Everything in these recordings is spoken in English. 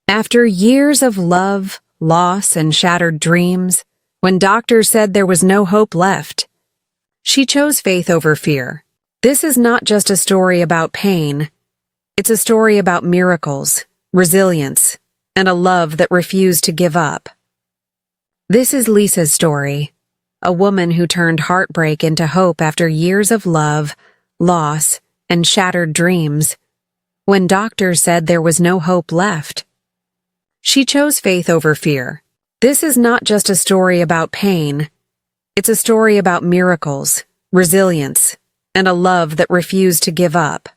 After years of love, loss, and shattered dreams, when doctors said there was no hope left, she chose faith over fear. This is not just a story about pain. It's a story about miracles, resilience, and a love that refused to give up. This is Lisa's story, a woman who turned heartbreak into hope after years of love, loss, and shattered dreams, when doctors said there was no hope left. She chose faith over fear. This is not just a story about pain. It's a story about miracles, resilience, and a love that refused to give up.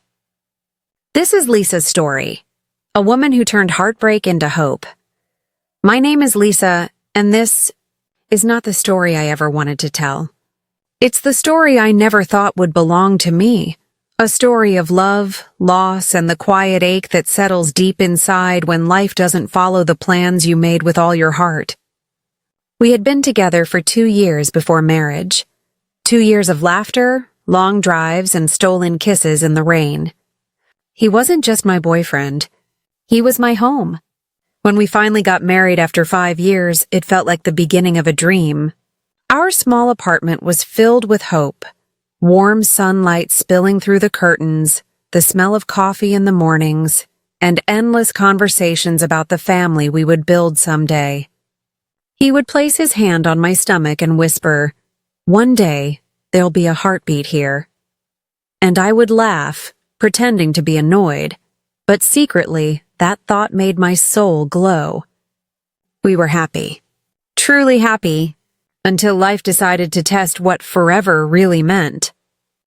This is Lisa's story, a woman who turned heartbreak into hope. My name is Lisa, and this is not the story I ever wanted to tell. It's the story I never thought would belong to me. A story of love, loss, and the quiet ache that settles deep inside when life doesn't follow the plans you made with all your heart. We had been together for 2 years before marriage. 2 years of laughter, long drives, and stolen kisses in the rain. He wasn't just my boyfriend. He was my home. When we finally got married after 5 years, it felt like the beginning of a dream. Our small apartment was filled with hope. Warm sunlight spilling through the curtains, the smell of coffee in the mornings, and endless conversations about the family we would build someday. He would place his hand on my stomach and whisper, "One day, there'll be a heartbeat here." And I would laugh, pretending to be annoyed, but secretly, that thought made my soul glow. We were happy, truly happy, until life decided to test what forever really meant.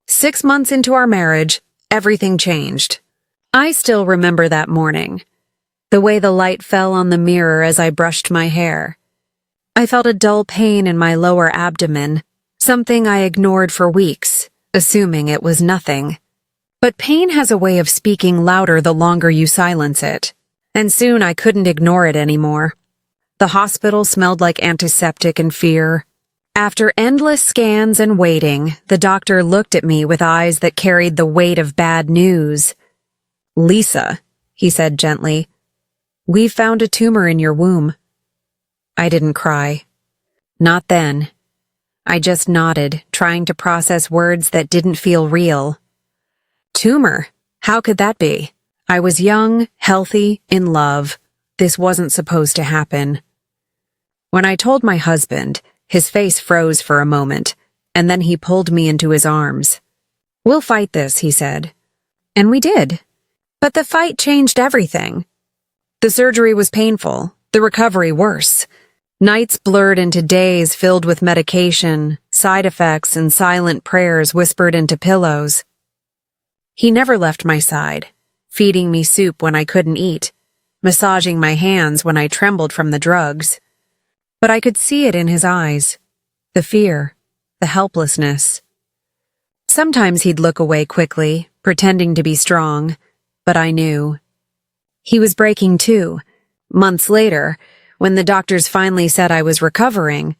6 months into our marriage, everything changed. I still remember that morning, the way the light fell on the mirror as I brushed my hair. I felt a dull pain in my lower abdomen, something I ignored for weeks, assuming it was nothing. But pain has a way of speaking louder the longer you silence it, and soon I couldn't ignore it anymore. The hospital smelled like antiseptic and fear. After endless scans and waiting, the doctor looked at me with eyes that carried the weight of bad news. "Lisa," he said gently, "we've found a tumor in your womb." I didn't cry. Not then. I just nodded, trying to process words that didn't feel real. Tumor? How could that be? I was young, healthy, in love. This wasn't supposed to happen. When I told my husband, his face froze for a moment, and then he pulled me into his arms. "We'll fight this," he said. And we did. But the fight changed everything. The surgery was painful, the recovery worse. Nights blurred into days filled with medication, side effects, and silent prayers whispered into pillows. He never left my side, feeding me soup when I couldn't eat, massaging my hands when I trembled from the drugs. But I could see it in his eyes, the fear, the helplessness. Sometimes he'd look away quickly, pretending to be strong, but I knew. He was breaking too. Months later, when the doctors finally said I was recovering,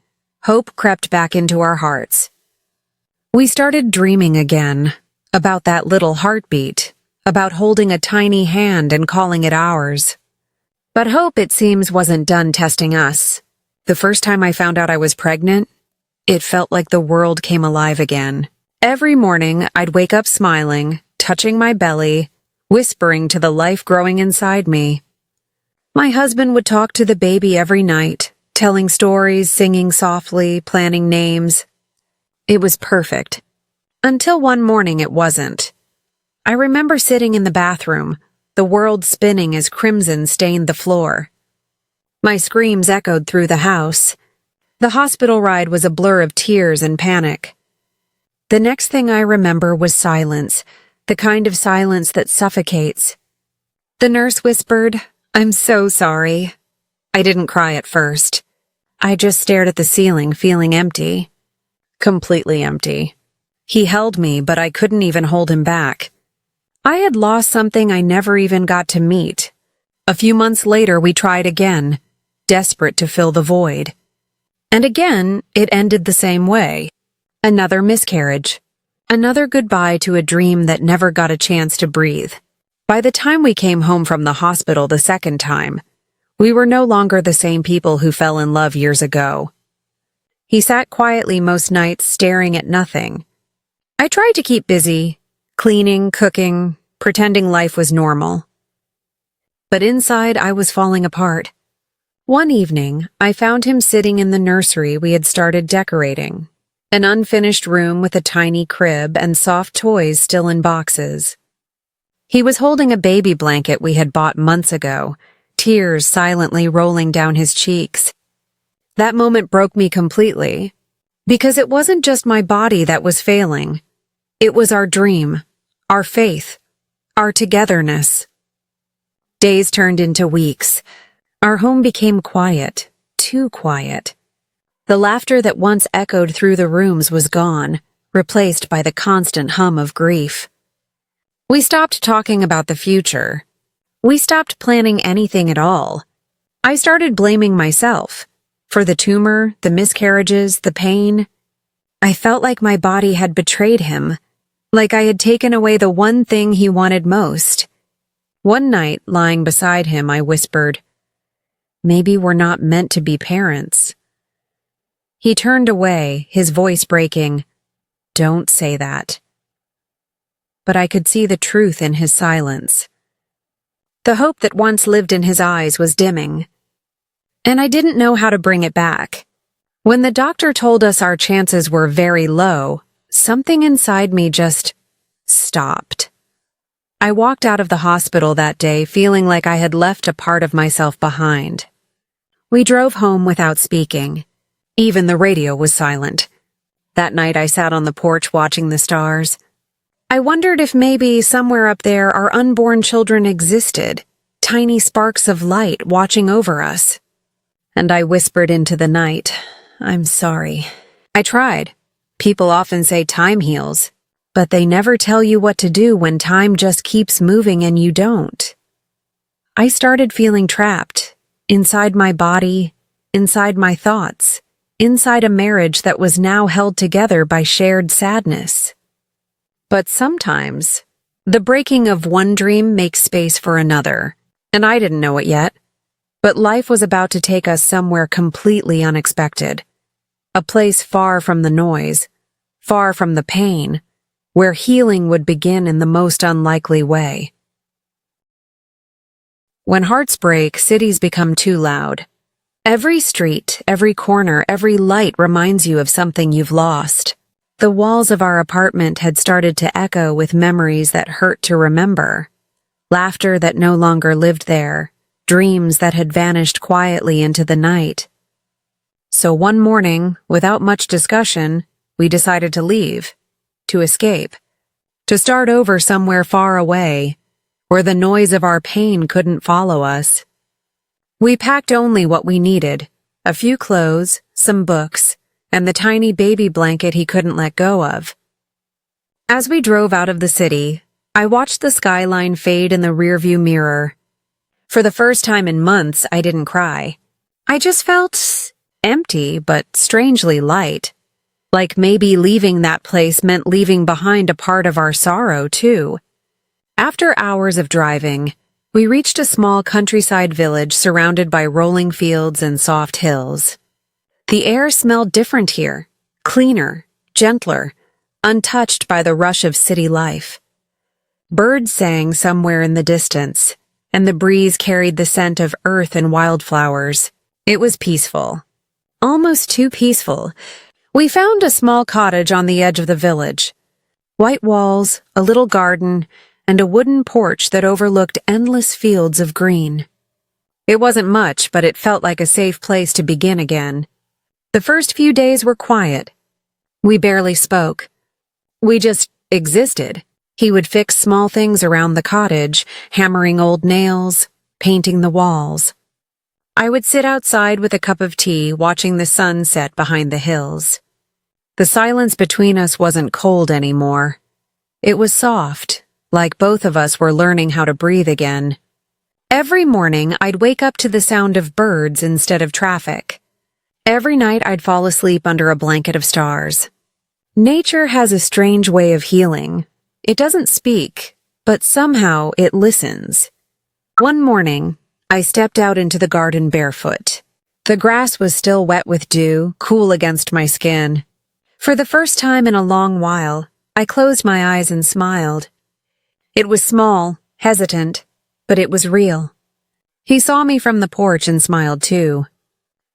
hope crept back into our hearts. We started dreaming again, about that little heartbeat, about holding a tiny hand and calling it ours. But hope, it seems, wasn't done testing us. The first time I found out I was pregnant, it felt like the world came alive again. Every morning, I'd wake up smiling, touching my belly, whispering to the life growing inside me. My husband would talk to the baby every night, telling stories, singing softly, planning names. It was perfect. Until one morning it wasn't. I remember sitting in the bathroom, the world spinning as crimson stained the floor. My screams echoed through the house. The hospital ride was a blur of tears and panic. The next thing I remember was silence, the kind of silence that suffocates. The nurse whispered, "I'm so sorry." I didn't cry at first. I just stared at the ceiling, feeling empty. Completely empty. He held me, but I couldn't even hold him back. I had lost something I never even got to meet. A few months later, we tried again, desperate to fill the void. And again, it ended the same way. Another miscarriage. Another goodbye to a dream that never got a chance to breathe. By the time we came home from the hospital the second time, We were no longer the same people who fell in love years ago. He sat quietly most nights, staring at nothing. I tried to keep busy, cleaning, cooking, pretending life was normal. But inside, I was falling apart. One evening, I found him sitting in the nursery we had started decorating, an unfinished room with a tiny crib and soft toys still in boxes. He was holding a baby blanket we had bought months ago, tears silently rolling down his cheeks. That moment broke me completely, because it wasn't just my body that was failing. It was our dream, our faith, our togetherness. Days turned into weeks. Our home became quiet, too quiet. The laughter that once echoed through the rooms was gone, replaced by the constant hum of grief. We stopped talking about the future. We stopped planning anything at all. I started blaming myself for the tumor, the miscarriages, the pain. I felt like my body had betrayed him, like I had taken away the one thing he wanted most. One night, lying beside him, I whispered, "Maybe we're not meant to be parents." He turned away, his voice breaking, "Don't say that." But I could see the truth in his silence. The hope that once lived in his eyes was dimming, and I didn't know how to bring it back. When the doctor told us our chances were very low, something inside me just stopped. I walked out of the hospital that day feeling like I had left a part of myself behind. We drove home without speaking. Even the radio was silent. That night I sat on the porch watching the stars. I wondered if maybe somewhere up there our unborn children existed, tiny sparks of light watching over us. And I whispered into the night, "I'm sorry." I tried. People often say time heals, but they never tell you what to do when time just keeps moving and you don't. I started feeling trapped, inside my body, inside my thoughts, inside a marriage that was now held together by shared sadness. But sometimes, the breaking of one dream makes space for another, and I didn't know it yet. But life was about to take us somewhere completely unexpected. A place far from the noise, far from the pain, where healing would begin in the most unlikely way. When hearts break, cities become too loud. Every street, every corner, every light reminds you of something you've lost. The walls of our apartment had started to echo with memories that hurt to remember. Laughter that no longer lived there. Dreams that had vanished quietly into the night. So one morning, without much discussion, we decided to leave, to escape, to start over somewhere far away, where the noise of our pain couldn't follow us. We packed only what we needed, a few clothes, some books, and the tiny baby blanket he couldn't let go of. As we drove out of the city, I watched the skyline fade in the rearview mirror. For the first time in months, I didn't cry. I just felt empty, but strangely light. Like maybe leaving that place meant leaving behind a part of our sorrow, too. After hours of driving, we reached a small countryside village surrounded by rolling fields and soft hills. The air smelled different here, cleaner, gentler, untouched by the rush of city life. Birds sang somewhere in the distance, and the breeze carried the scent of earth and wildflowers. It was peaceful. Almost too peaceful. We found a small cottage on the edge of the village. White walls, a little garden, and a wooden porch that overlooked endless fields of green. It wasn't much, but it felt like a safe place to begin again. The first few days were quiet. We barely spoke. We just existed. He would fix small things around the cottage, hammering old nails, painting the walls. I would sit outside with a cup of tea, watching the sun set behind the hills. The silence between us wasn't cold anymore. It was soft, like both of us were learning how to breathe again. Every morning, I'd wake up to the sound of birds instead of traffic. Every night, I'd fall asleep under a blanket of stars. Nature has a strange way of healing. It doesn't speak, but somehow it listens. One morning, I stepped out into the garden barefoot. The grass was still wet with dew, cool against my skin. For the first time in a long while, I closed my eyes and smiled. It was small, hesitant, but it was real. He saw me from the porch and smiled too.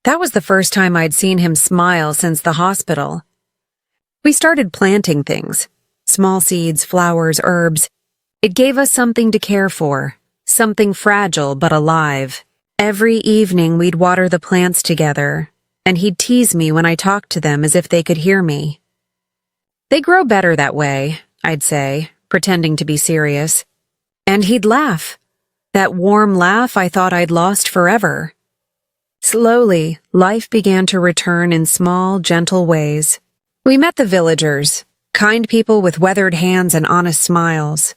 That was the first time I'd seen him smile since the hospital. We started planting things. Small seeds, flowers, herbs. It gave us something to care for, something fragile but alive. Every evening we'd water the plants together, and he'd tease me when I talked to them as if they could hear me. They grow better that way, I'd say, pretending to be serious. And he'd laugh. That warm laugh I thought I'd lost forever. Slowly, life began to return in small, gentle ways. We met the villagers, kind people with weathered hands and honest smiles.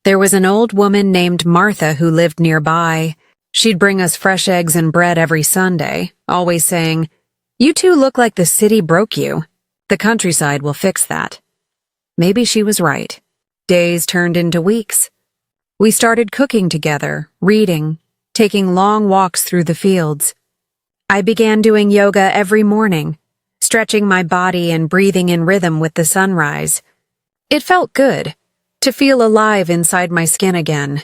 There was an old woman named Martha who lived nearby. She'd bring us fresh eggs and bread every Sunday, always saying, "You two look like the city broke you. The countryside will fix that." Maybe she was right. Days turned into weeks. We started cooking together, reading, taking long walks through the fields. I began doing yoga every morning, stretching my body and breathing in rhythm with the sunrise. It felt good, to feel alive inside my skin again.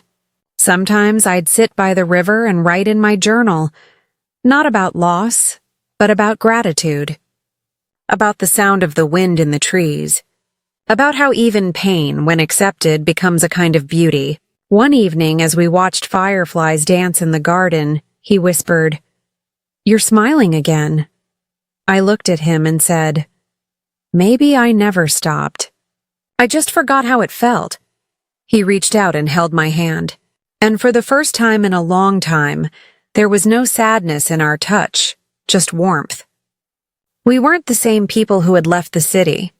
Sometimes I'd sit by the river and write in my journal, not about loss, but about gratitude. About the sound of the wind in the trees. About how even pain, when accepted, becomes a kind of beauty. One evening, as we watched fireflies dance in the garden, he whispered, "You're smiling again." I looked at him and said, "Maybe I never stopped. I just forgot how it felt." He reached out and held my hand. And for the first time in a long time, there was no sadness in our touch, just warmth. We weren't the same people who had left the city.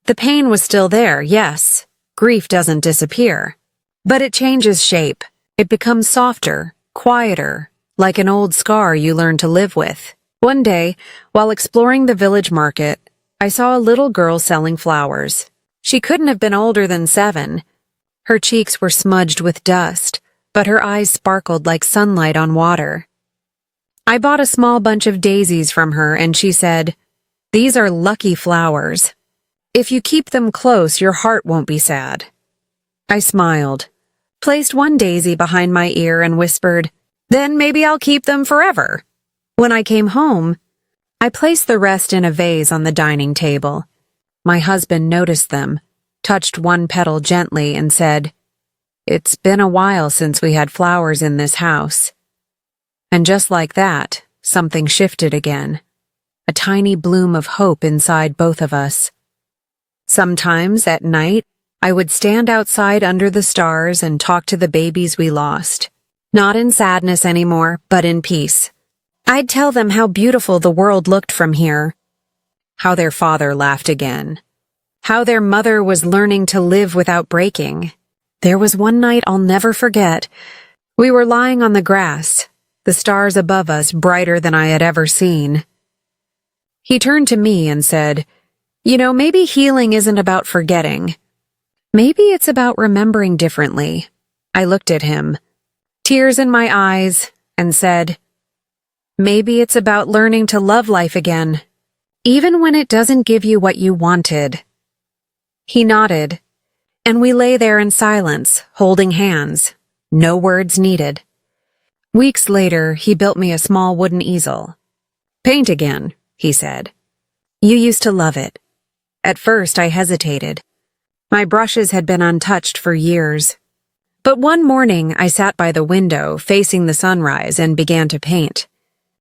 The pain was still there, yes. Grief doesn't disappear. But it changes shape. It becomes softer, quieter, like an old scar you learn to live with. One day, while exploring the village market, I saw a little girl selling flowers. She couldn't have been older than 7. Her cheeks were smudged with dust, but her eyes sparkled like sunlight on water. I bought a small bunch of daisies from her, and she said, "These are lucky flowers. If you keep them close, your heart won't be sad." I smiled, placed one daisy behind my ear, and whispered, "Then maybe I'll keep them forever." When I came home, I placed the rest in a vase on the dining table. My husband noticed them, touched one petal gently, and said, "It's been a while since we had flowers in this house." And just like that, something shifted again. A tiny bloom of hope inside both of us. Sometimes, at night, I would stand outside under the stars and talk to the babies we lost. Not in sadness anymore, but in peace. I'd tell them how beautiful the world looked from here. How their father laughed again. How their mother was learning to live without breaking. There was one night I'll never forget. We were lying on the grass, the stars above us brighter than I had ever seen. He turned to me and said, "You know, maybe healing isn't about forgetting. Maybe it's about remembering differently." I looked at him, tears in my eyes, and said, "Maybe it's about learning to love life again, even when it doesn't give you what you wanted." He nodded, and we lay there in silence, holding hands, no words needed. Weeks later, he built me a small wooden easel. "Paint again," he said. "You used to love it." At first, I hesitated. My brushes had been untouched for years. But one morning, I sat by the window, facing the sunrise, and began to paint.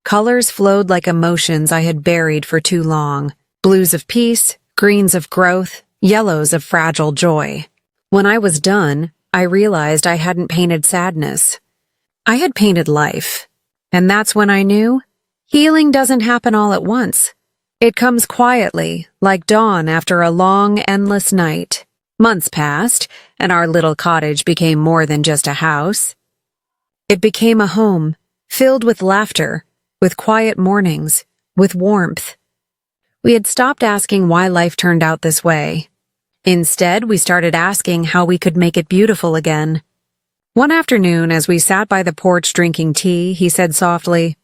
Colors flowed like emotions I had buried for too long. Blues of peace, greens of growth, yellows of fragile joy. When I was done, I realized I hadn't painted sadness. I had painted life. And that's when I knew healing doesn't happen all at once. It comes quietly, like dawn after a long, endless night. Months passed, and our little cottage became more than just a house. It became a home, filled with laughter, with quiet mornings, with warmth. We had stopped asking why life turned out this way. Instead, we started asking how we could make it beautiful again. One afternoon, as we sat by the porch drinking tea, he said softly,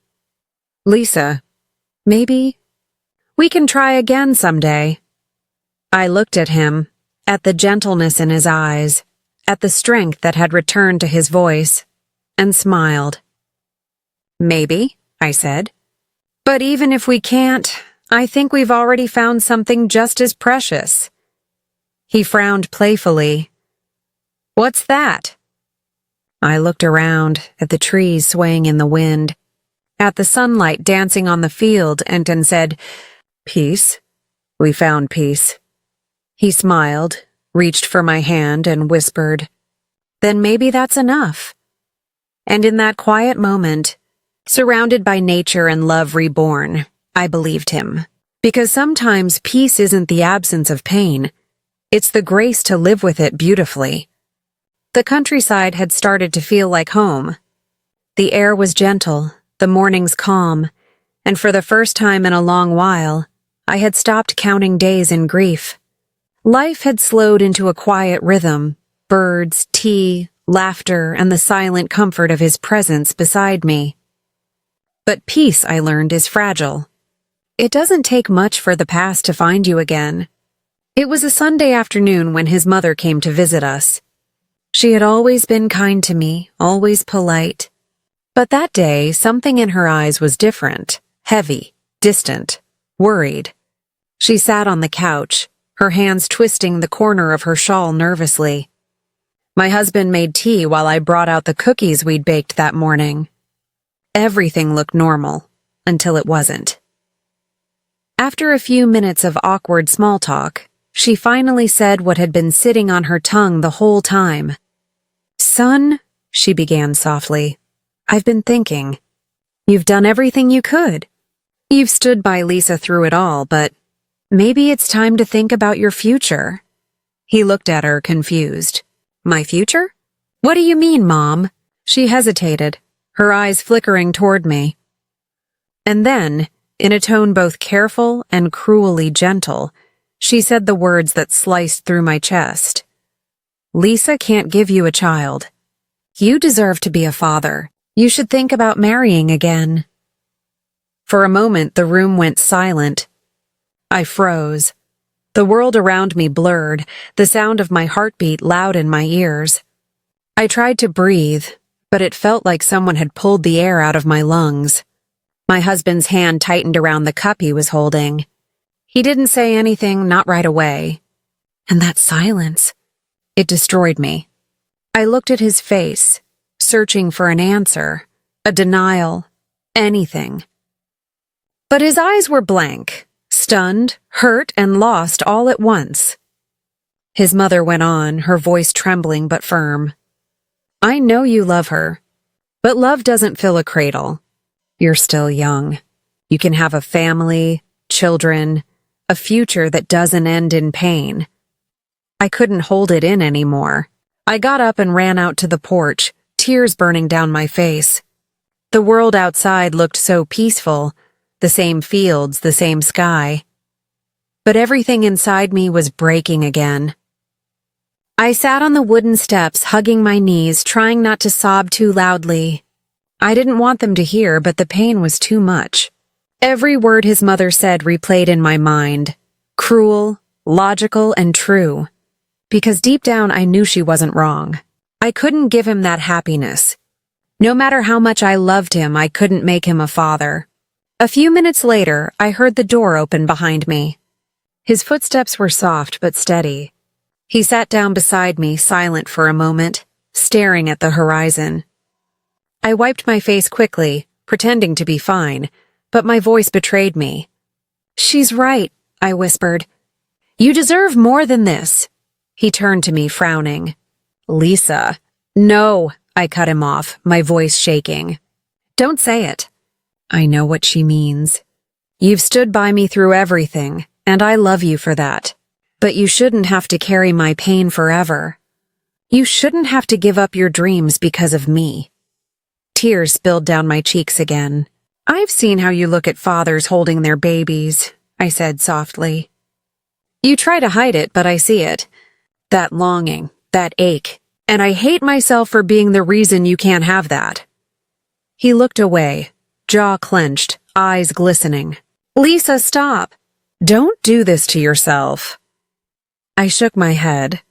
"Lisa, maybe we can try again someday." I looked at him, at the gentleness in his eyes, at the strength that had returned to his voice, and smiled. "Maybe," I said. "But even if we can't, I think we've already found something just as precious." He frowned playfully. "What's that?" I looked around at the trees swaying in the wind, at the sunlight dancing on the field, and said, "Peace. We found peace." He smiled, reached for my hand, and whispered, "Then maybe that's enough." And in that quiet moment, surrounded by nature and love reborn, I believed him. Because sometimes peace isn't the absence of pain, it's the grace to live with it beautifully. The countryside had started to feel like home. The air was gentle, the mornings calm, and for the first time in a long while, I had stopped counting days in grief. Life had slowed into a quiet rhythm, birds, tea, laughter, and the silent comfort of his presence beside me. But peace, I learned, is fragile. It doesn't take much for the past to find you again. It was a Sunday afternoon when his mother came to visit us. She had always been kind to me, always polite. But that day, something in her eyes was different, heavy, distant, worried. She sat on the couch, her hands twisting the corner of her shawl nervously. My husband made tea while I brought out the cookies we'd baked that morning. Everything looked normal, until it wasn't. After a few minutes of awkward small talk, she finally said what had been sitting on her tongue the whole time. "Son," she began softly, "I've been thinking. You've done everything you could. You've stood by Lisa through it all, but maybe it's time to think about your future." He looked at her, confused. "My future? What do you mean, Mom?" She hesitated, her eyes flickering toward me. And then, in a tone both careful and cruelly gentle, she said the words that sliced through my chest. "Lisa can't give you a child. You deserve to be a father. You should think about marrying again." For a moment, the room went silent. I froze. The world around me blurred, the sound of my heartbeat loud in my ears. I tried to breathe, but it felt like someone had pulled the air out of my lungs. My husband's hand tightened around the cup he was holding. He didn't say anything, not right away. And that silence, it destroyed me. I looked at his face, searching for an answer, a denial, anything. But his eyes were blank, stunned, hurt, and lost all at once. His mother went on, her voice trembling but firm. "I know you love her, but love doesn't fill a cradle. You're still young. You can have a family, children, a future that doesn't end in pain." I couldn't hold it in anymore. I got up and ran out to the porch, tears burning down my face. The world outside looked so peaceful, the same fields, the same sky. But everything inside me was breaking again. I sat on the wooden steps, hugging my knees, trying not to sob too loudly. I didn't want them to hear, but the pain was too much. Every word his mother said replayed in my mind, cruel, logical, and true. Because deep down I knew she wasn't wrong. I couldn't give him that happiness. No matter how much I loved him, I couldn't make him a father. A few minutes later, I heard the door open behind me. His footsteps were soft but steady. He sat down beside me, silent for a moment, staring at the horizon. I wiped my face quickly, pretending to be fine, but my voice betrayed me. "She's right," I whispered. "You deserve more than this." He turned to me, frowning. "Lisa." "No," I cut him off, my voice shaking. "Don't say it." "I know what she means. You've stood by me through everything, and I love you for that. But you shouldn't have to carry my pain forever. You shouldn't have to give up your dreams because of me." Tears spilled down my cheeks again. "I've seen how you look at fathers holding their babies," I said softly. "You try to hide it, but I see it. That longing, that ache, And I hate myself for being the reason you can't have that." He looked away, jaw clenched, eyes glistening. "Lisa, stop. Don't do this to yourself." I shook my head,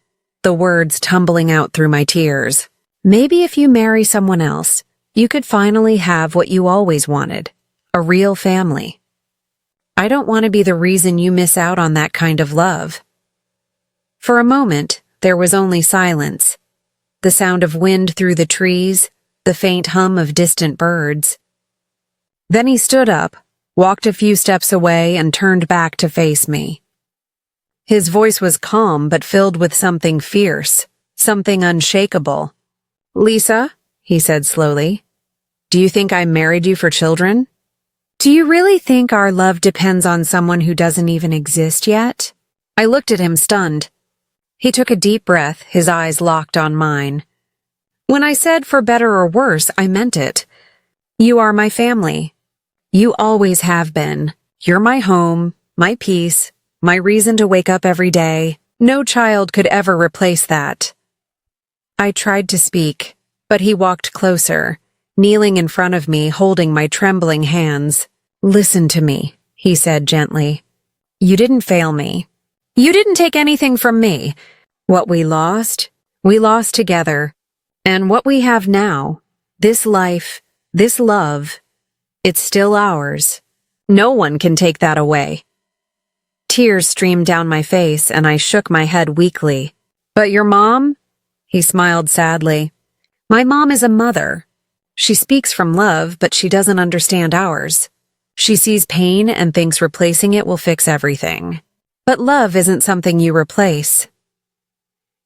the words tumbling out through my tears. "Maybe if you marry someone else, you could finally have what you always wanted, a real family. I don't want to be the reason you miss out on that kind of love." For a moment, there was only silence, the sound of wind through the trees, the faint hum of distant birds. Then he stood up, walked a few steps away, and turned back to face me. His voice was calm but filled with something fierce, something unshakable. "Lisa," he said slowly, "do you think I married you for children? Do you really think our love depends on someone who doesn't even exist yet?" I looked at him stunned. He took a deep breath, his eyes locked on mine. "When I said for better or worse, I meant it. You are my family. You always have been. You're my home, my peace, my reason to wake up every day. No child could ever replace that." I tried to speak, but he walked closer, kneeling in front of me, holding my trembling hands. "Listen to me," he said gently. "You didn't fail me. You didn't take anything from me. What we lost together. And what we have now, this life, this love, it's still ours. No one can take that away." Tears streamed down my face, and I shook my head weakly. "But your mom?" He smiled sadly. "My mom is a mother. She speaks from love, but she doesn't understand ours. She sees pain and thinks replacing it will fix everything. But love isn't something you replace."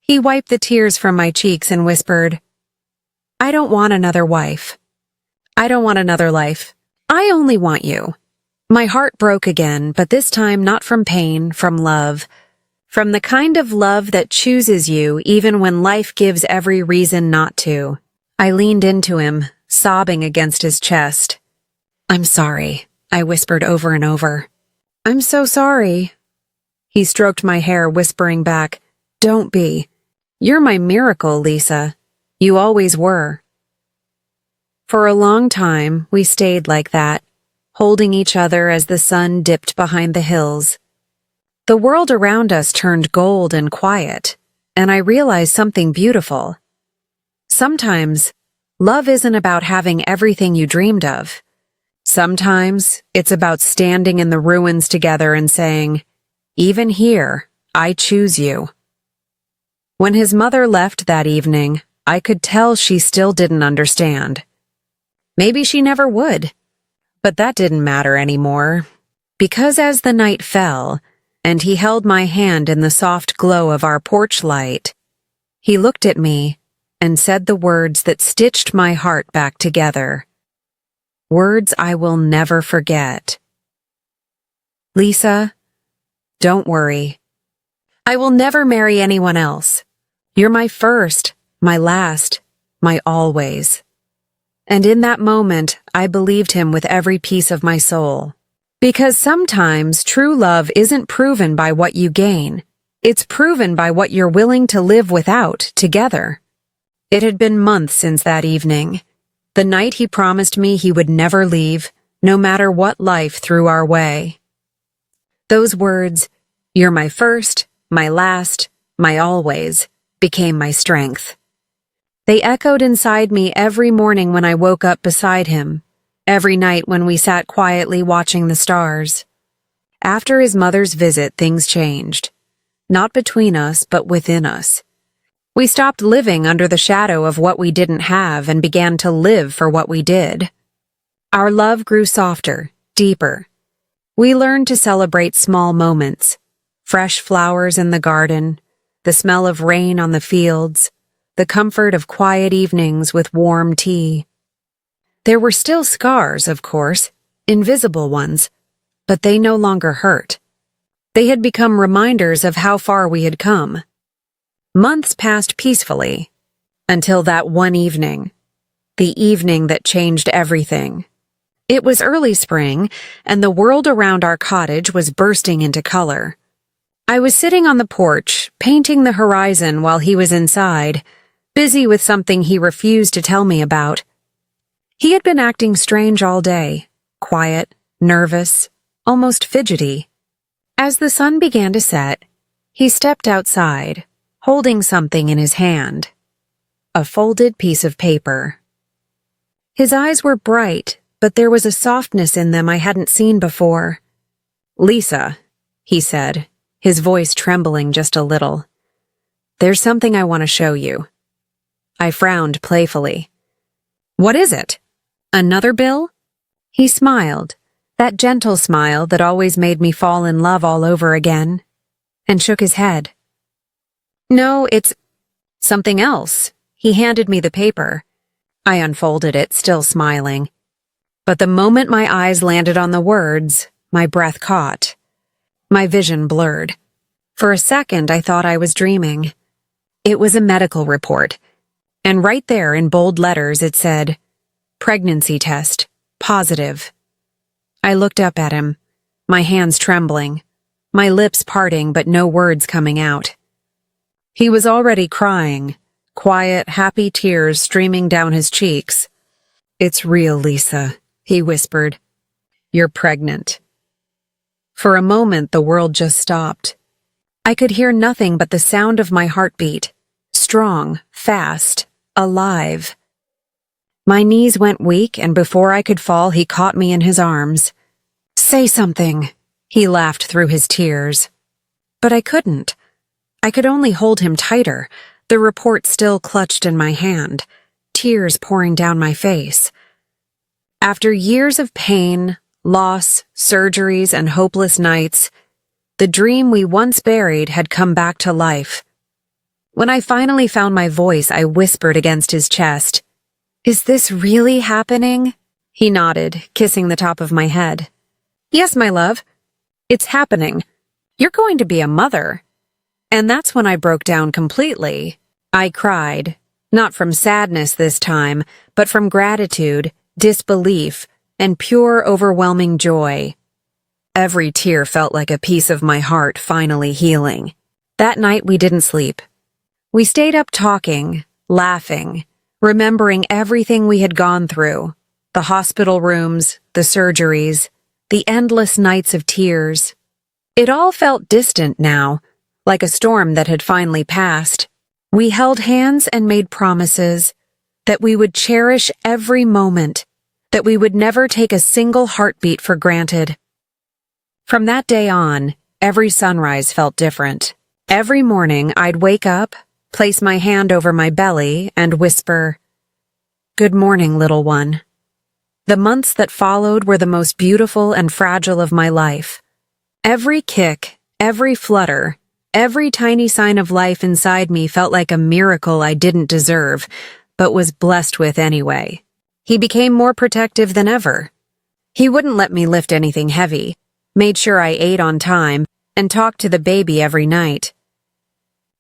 He wiped the tears from my cheeks and whispered, "I don't want another wife. I don't want another life. I only want you." My heart broke again, but this time not from pain, from love. From the kind of love that chooses you even when life gives every reason not to. I leaned into him, sobbing against his chest. "I'm sorry," I whispered over and over. "I'm so sorry." He stroked my hair, whispering back, "Don't be. You're my miracle, Lisa. You always were." For a long time, we stayed like that, holding each other as the sun dipped behind the hills. The world around us turned gold and quiet, and I realized something beautiful. Sometimes, love isn't about having everything you dreamed of. Sometimes, it's about standing in the ruins together and saying, "Even here, I choose you." When his mother left that evening, I could tell she still didn't understand. Maybe she never would. But that didn't matter anymore. Because as the night fell, and he held my hand in the soft glow of our porch light, he looked at me and said the words that stitched my heart back together. Words I will never forget. "Lisa, don't worry. I will never marry anyone else. You're my first, my last, my always." And in that moment, I believed him with every piece of my soul. Because sometimes true love isn't proven by what you gain. It's proven by what you're willing to live without together. It had been months since that evening, the night he promised me he would never leave, no matter what life threw our way. Those words, "You're my first, my last, my always," became my strength. They echoed inside me every morning when I woke up beside him, every night when we sat quietly watching the stars. After his mother's visit, things changed. Not between us, but within us. We stopped living under the shadow of what we didn't have and began to live for what we did. Our love grew softer, deeper. We learned to celebrate small moments, fresh flowers in the garden, the smell of rain on the fields, the comfort of quiet evenings with warm tea. There were still scars, of course, invisible ones, but they no longer hurt. They had become reminders of how far we had come. Months passed peacefully, until that one evening, the evening that changed everything. It was early spring, and the world around our cottage was bursting into color. I was sitting on the porch, painting the horizon while he was inside, busy with something he refused to tell me about. He had been acting strange all day, quiet, nervous, almost fidgety. As the sun began to set, he stepped outside, holding something in his hand. A folded piece of paper. His eyes were bright, but there was a softness in them I hadn't seen before. "Lisa," he said, his voice trembling just a little. "There's something I want to show you." I frowned playfully. "What is it? Another bill?" He smiled, that gentle smile that always made me fall in love all over again, and shook his head. "No, it's something else." He handed me the paper. I unfolded it, still smiling. But the moment my eyes landed on the words, my breath caught. My vision blurred. For a second, I thought I was dreaming. It was a medical report, and right there in bold letters it said, "Pregnancy test, positive." I looked up at him, my hands trembling, my lips parting but no words coming out. He was already crying, quiet, happy tears streaming down his cheeks. "It's real, Lisa," he whispered. "You're pregnant." For a moment, the world just stopped. I could hear nothing but the sound of my heartbeat, strong, fast, alive. My knees went weak, and before I could fall, he caught me in his arms. "Say something," he laughed through his tears. But I couldn't. I could only hold him tighter, the report still clutched in my hand, tears pouring down my face. After years of pain, loss, surgeries, and hopeless nights, the dream we once buried had come back to life. When I finally found my voice, I whispered against his chest, "Is this really happening?" He nodded, kissing the top of my head. "Yes, my love. It's happening. You're going to be a mother." And that's when I broke down completely. I cried, not from sadness this time, but from gratitude, disbelief, and pure, overwhelming joy. Every tear felt like a piece of my heart finally healing. That night we didn't sleep. We stayed up talking, laughing, remembering everything we had gone through, the hospital rooms, the surgeries, the endless nights of tears. It all felt distant now, like a storm that had finally passed. We held hands and made promises that we would cherish every moment, that we would never take a single heartbeat for granted. From that day on, every sunrise felt different. Every morning I'd wake up, place my hand over my belly, and whisper, "Good morning, little one." The months that followed were the most beautiful and fragile of my life. Every kick, every flutter, every tiny sign of life inside me felt like a miracle I didn't deserve, but was blessed with anyway. He became more protective than ever. He wouldn't let me lift anything heavy, made sure I ate on time, and talked to the baby every night.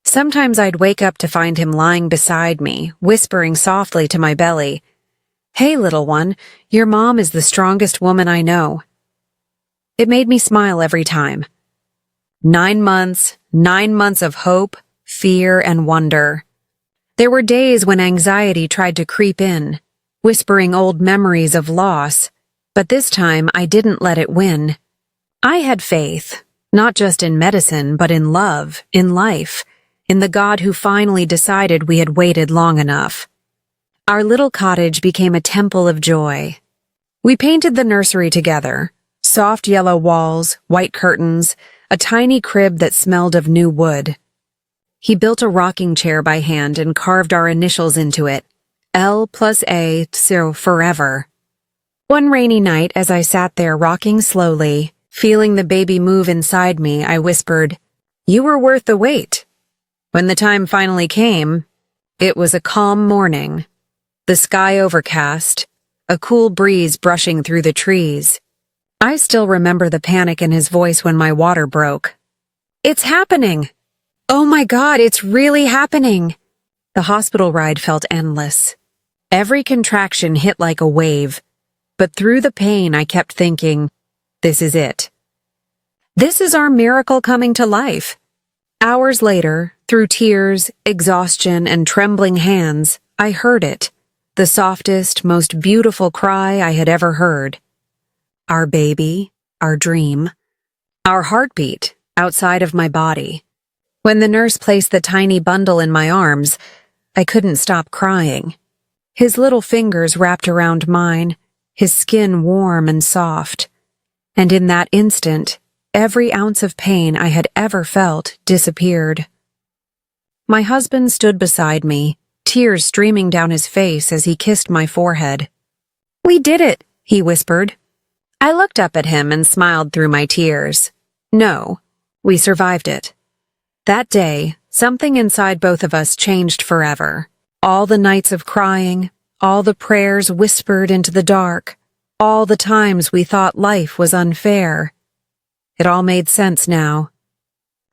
Sometimes I'd wake up to find him lying beside me, whispering softly to my belly, "Hey, little one, your mom is the strongest woman I know." It made me smile every time. 9 months of hope, fear, and wonder. There were days when anxiety tried to creep in, whispering old memories of loss, but this time I didn't let it win. I had faith, not just in medicine, but in love, in life, in the God who finally decided we had waited long enough. Our little cottage became a temple of joy. We painted the nursery together, soft yellow walls, white curtains, a tiny crib that smelled of new wood. He built a rocking chair by hand and carved our initials into it, L+A, so forever. One rainy night, as I sat there rocking slowly, feeling the baby move inside me, I whispered, "You were worth the wait." When the time finally came, it was a calm morning, the sky overcast, a cool breeze brushing through the trees. I still remember the panic in his voice when my water broke. "It's happening! Oh my God, it's really happening!" The hospital ride felt endless. Every contraction hit like a wave, but through the pain I kept thinking, this is it. This is our miracle coming to life. Hours later, Through tears, exhaustion, and trembling hands, I heard it, the softest, most beautiful cry I had ever heard. Our baby, our dream, our heartbeat outside of my body. When the nurse placed the tiny bundle in my arms, I couldn't stop crying. His little fingers wrapped around mine, his skin warm and soft. And in that instant, every ounce of pain I had ever felt disappeared. My husband stood beside me, tears streaming down his face as he kissed my forehead. "We did it," he whispered. I looked up at him and smiled through my tears. No, we survived it. That day, something inside both of us changed forever. All the nights of crying, all the prayers whispered into the dark, all the times we thought life was unfair. It all made sense now.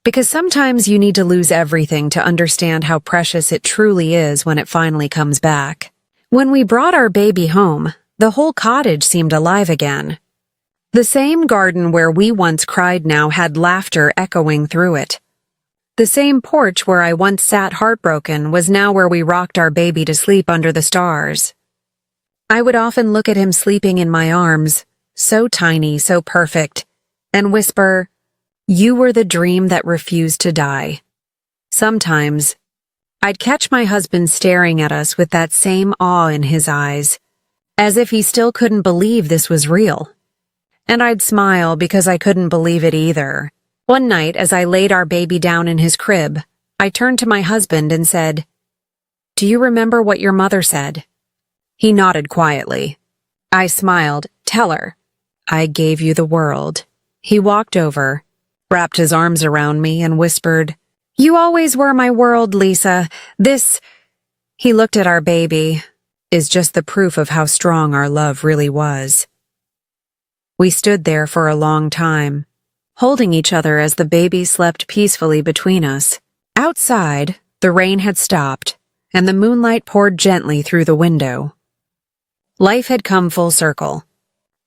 Because sometimes you need to lose everything to understand how precious it truly is when it finally comes back. When we brought our baby home, the whole cottage seemed alive again. The same garden where we once cried now had laughter echoing through it. The same porch where I once sat heartbroken was now where we rocked our baby to sleep under the stars. I would often look at him sleeping in my arms, so tiny, so perfect, and whisper, "You were the dream that refused to die." Sometimes, I'd catch my husband staring at us with that same awe in his eyes, as if he still couldn't believe this was real. And I'd smile because I couldn't believe it either. One night, as I laid our baby down in his crib, I turned to my husband and said, "Do you remember what your mother said?" He nodded quietly. I smiled. "Tell her." "I gave you the world." He walked over, wrapped his arms around me, and whispered, "You always were my world, Lisa. This," he looked at our baby, "is just the proof of how strong our love really was." We stood there for a long time, holding each other as the baby slept peacefully between us. Outside, the rain had stopped, and the moonlight poured gently through the window. Life had come full circle.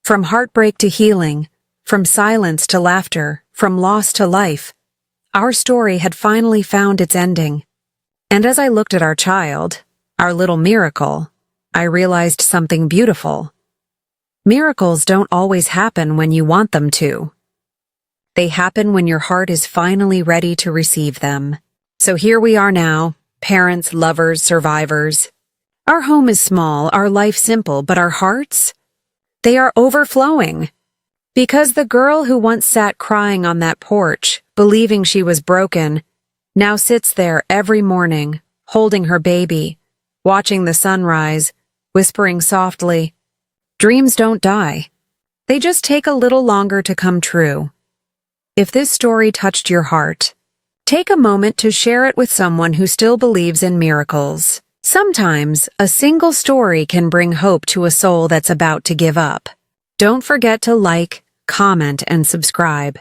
From heartbreak to healing, from silence to laughter, from loss to life, our story had finally found its ending. And as I looked at our child, our little miracle, I realized something beautiful. Miracles don't always happen when you want them to. They happen when your heart is finally ready to receive them. So here we are now, parents, lovers, survivors. Our home is small, our life simple, but our hearts? They are overflowing. Because the girl who once sat crying on that porch, believing she was broken, now sits there every morning, holding her baby, watching the sunrise, whispering softly, "Dreams don't die. They just take a little longer to come true." If this story touched your heart, take a moment to share it with someone who still believes in miracles. Sometimes, a single story can bring hope to a soul that's about to give up. Don't forget to like, comment, and subscribe,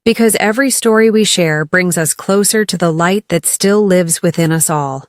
because every story we share brings us closer to the light that still lives within us all.